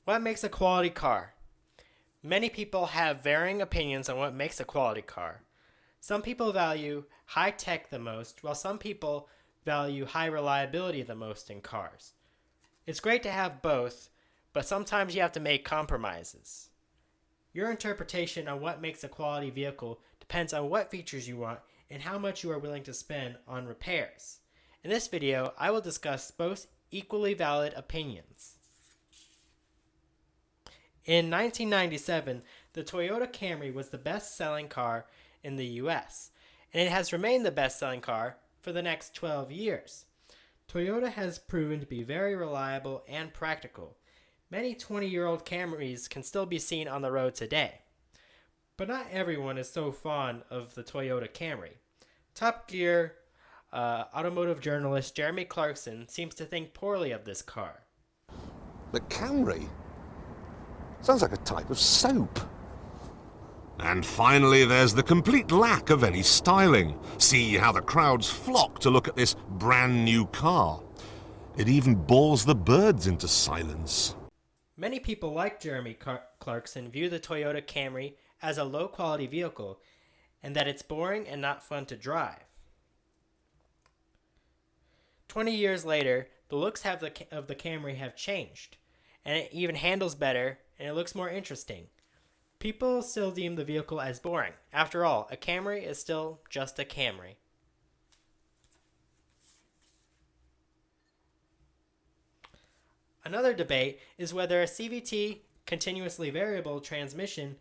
What makes a quality car? Many people have varying opinions on what makes a quality car. Some people value high tech the most, while some people value high reliability the most in cars. It's great to have both, but sometimes you have to make compromises. Your interpretation on what makes a quality vehicle depends on what features you want and how much you are willing to spend on repairs. In this video, I will discuss both equally valid opinions. In 1997, the Toyota Camry was the best-selling car in the US, and it has remained the best-selling car for the next 12 years. Toyota has proven to be very reliable and practical. Many 20-year-old Camrys can still be seen on the road today. But not everyone is so fond of the Toyota Camry. Top Gear automotive journalist Jeremy Clarkson seems to think poorly of this car. The Camry? Sounds like a type of soap. And finally, there's the complete lack of any styling. See how the crowds flock to look at this brand new car. It even bores the birds into silence. Many people like Jeremy Clarkson view the Toyota Camry as a low-quality vehicle and that it's boring and not fun to drive. 20 years later, the looks of the Camry have changed, and it even handles better and it looks more interesting. People still deem the vehicle as boring. After all, a Camry is still just a Camry. Another debate is whether a CVT, continuously variable transmission,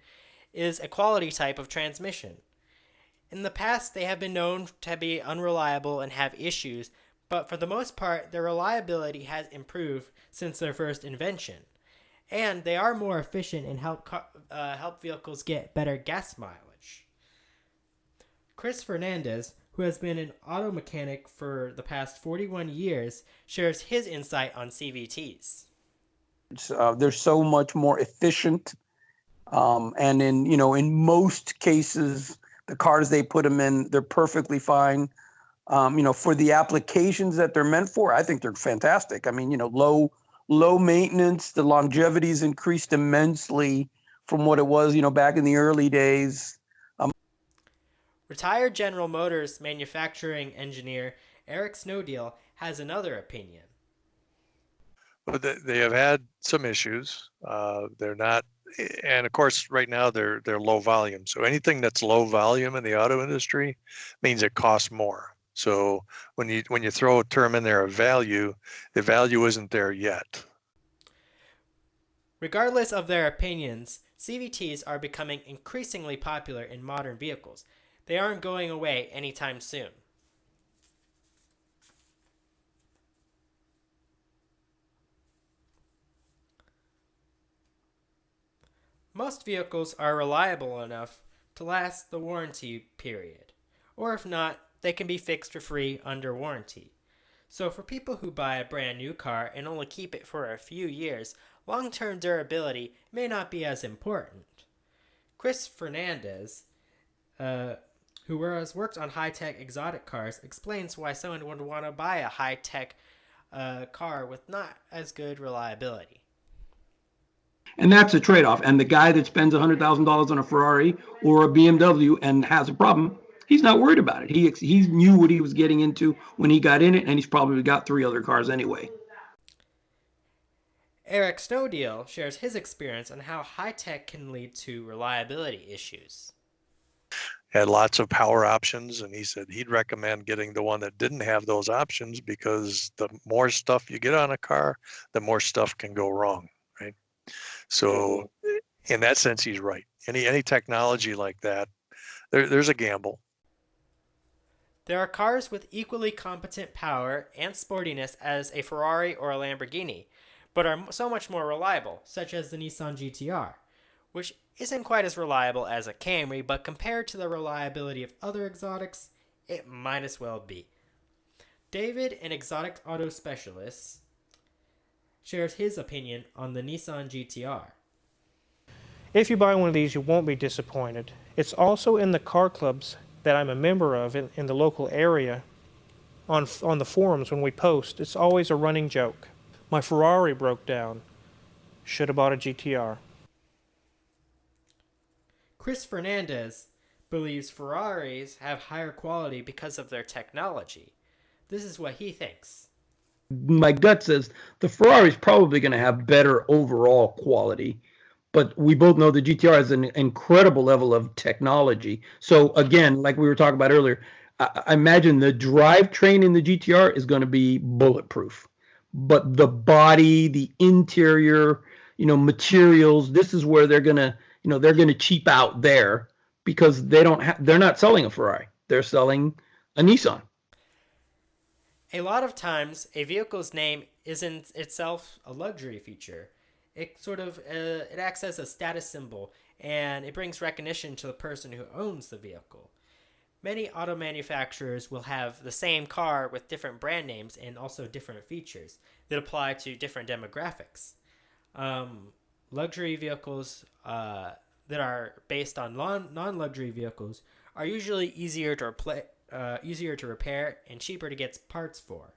is a quality type of transmission. In the past, they have been known to be unreliable and have issues, but for the most part, their reliability has improved since their first invention. And they are more efficient and help vehicles get better gas mileage. Chris Fernandez, who has been an auto mechanic for the past 41 years, shares his insight on CVTs. They're so much more efficient, and in most cases, the cars they put them in, they're perfectly fine. For the applications that they're meant for, I think they're fantastic. I mean, low maintenance, the longevity's increased immensely from what it was, back in the early days. Retired General Motors manufacturing engineer Eric Snowdeal has another opinion. Well, they have had some issues. They're not, and of course, right now they're low volume. So anything that's low volume in the auto industry means it costs more. So when you throw a term in there of value, the value isn't there yet. Regardless of their opinions, CVTs are becoming increasingly popular in modern vehicles. They aren't going away anytime soon. Most vehicles are reliable enough to last the warranty period, or if not, they can be fixed for free under warranty. So for people who buy a brand new car and only keep it for a few years, long-term durability may not be as important. Chris Fernandez, who has worked on high-tech exotic cars, explains why someone would want to buy a high-tech car with not as good reliability. And that's a trade-off. And the guy that spends $100,000 on a Ferrari or a BMW and has a problem, he's not worried about it. He knew what he was getting into when he got in it, and he's probably got 3 other cars anyway. Eric Snowdeal shares his experience on how high-tech can lead to reliability issues. Had lots of power options, and he said he'd recommend getting the one that didn't have those options because the more stuff you get on a car, the more stuff can go wrong, right? So in that sense, he's right. Any technology like that, there's a gamble. There are cars with equally competent power and sportiness as a Ferrari or a Lamborghini, but are so much more reliable, such as the Nissan GTR, which isn't quite as reliable as a Camry, but compared to the reliability of other exotics, it might as well be. David, an exotic auto specialist, shares his opinion on the Nissan GTR. If you buy one of these, you won't be disappointed. It's also in the car clubs that I'm a member of in the local area. On the forums when we post, it's always a running joke. My Ferrari broke down. should have bought a GTR. Chris Fernandez believes Ferraris have higher quality because of their technology. This is what he thinks. My gut says the Ferrari is probably going to have better overall quality, but we both know the GTR has an incredible level of technology. So again, like we were talking about earlier, I imagine the drivetrain in the GTR is going to be bulletproof, but the body, the interior, materials, this is where they're going to, they're going to cheap out there because they're not selling a Ferrari. They're selling a Nissan. A lot of times, a vehicle's name isn't itself a luxury feature. It sort of it acts as a status symbol, and it brings recognition to the person who owns the vehicle. Many auto manufacturers will have the same car with different brand names and also different features that apply to different demographics. Luxury vehicles that are based on non-luxury vehicles are usually easier to repair and cheaper to get parts for.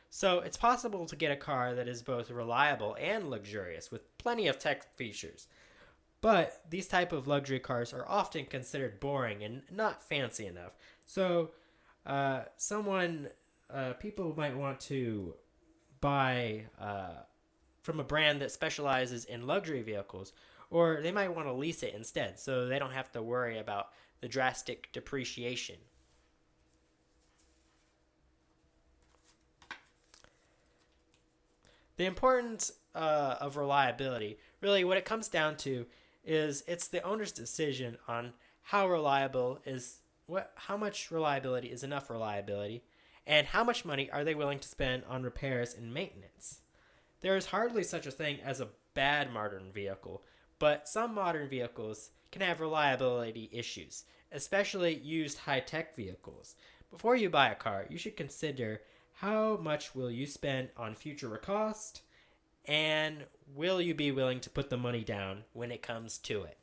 So it's possible to get a car that is both reliable and luxurious with plenty of tech features. But these type of luxury cars are often considered boring and not fancy enough. So people might want to buy from a brand that specializes in luxury vehicles, or they might want to lease it instead so they don't have to worry about the drastic depreciation. The importance of reliability, really what it comes down to is it's the owner's decision on how much reliability is enough reliability, and how much money are they willing to spend on repairs and maintenance. There is hardly such a thing as a bad modern vehicle, but some modern vehicles can have reliability issues, especially used high-tech vehicles. Before you buy a car, you should consider how much will you spend on future cost, and will you be willing to put the money down when it comes to it.